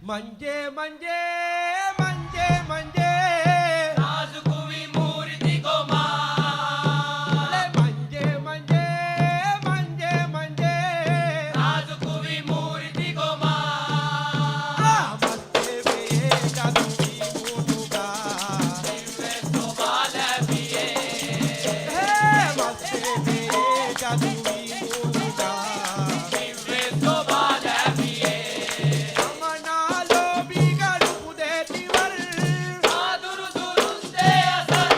म्हणजे म्हणजे म्हणजे म्हणजे नाजुकुवी मूर्ती गोमा म्हणजे म्हणजे म्हणजे म्हणजे नाजुकुवी मूर्ती गोमा मस्ते वे जादुई मुनुगा दिव्य शोभाला पिये मस्ते वे जादुई मुनुगा दिव्य शोभाला पिये मनालो बिगडू देतीवर आदुरु दुरुस्ते असर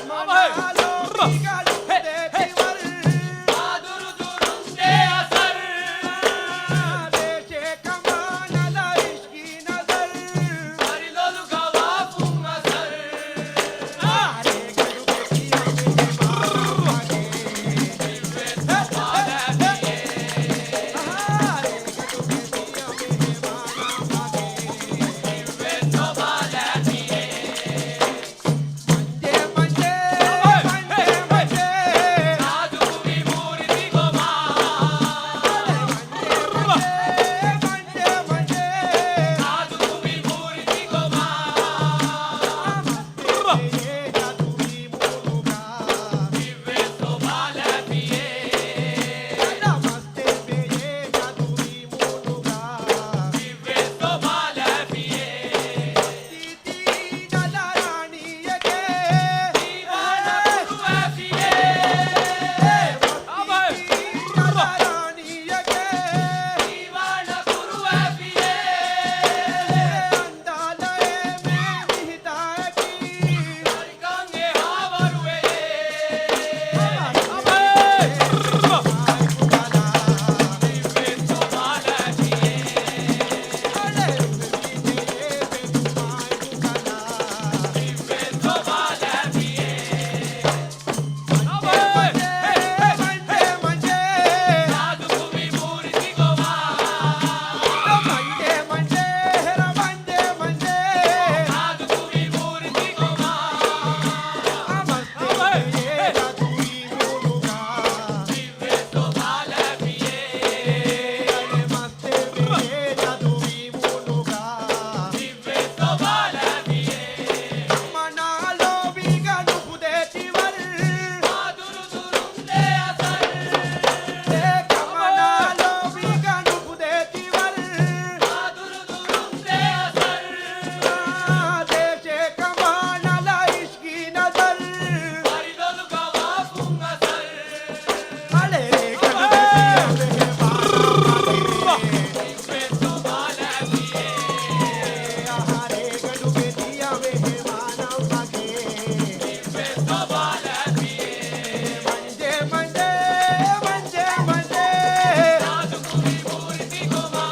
मनालो बिगडू देतीवर आदुरु दुरुस्ते असर देशे कमानला इश्की नजर हरिलोलु गवा फुंग असर आरे गडू बेटिया मेरे मागे दिव्य शोभाला पिये आरे गडू बेटिया मेरे मागे दिव्य शोभाला पिये म्हणजे म्हणजे म्हणजे म्हणजे नाजुकुवी मूर्ती गोमा म्हणजे म्हणजे नाजुकुवी मूर्ती गोमा मस्ते जादुई मुनुगा दिव्य शोभाला पिये मस्ते जादुई मुनुगा दिव्य शोभाला पिये दीदी नला रानी यके दीवाना गुरुआ पिये नला रानी यके दीवाना गुरुआ पिये अंदालय में मिहता की हरिकांगे हावरुए दिव्य शोभाला पिये दिव्य शोभाला पिये नाजुकुवी मूर्ती गोमा नाजुकुवी मूर्ती गोमा दिव्य शोभाला पिये दिव्य शोभाला पिये आदुरु दुरुस्ते असर आदुरु दुरुस्ते असर हरिलोलु गवा फुंग असर दिव्य शोभाला पिये दिव्य शोभाला पिये नाजुकुवी मूर्ती गोमा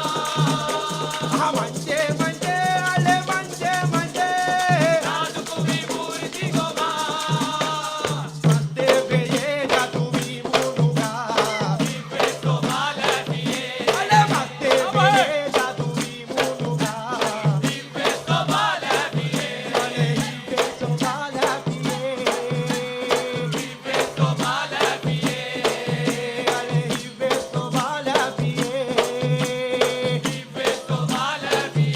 नाजुकुवी मूर्ती गोमा दिव्य शोभाला पिये दिव्य शोभाला पिये दिव्य शोभाला पिये दिव्य शोभाला पिये दिव्य शोभाला पिये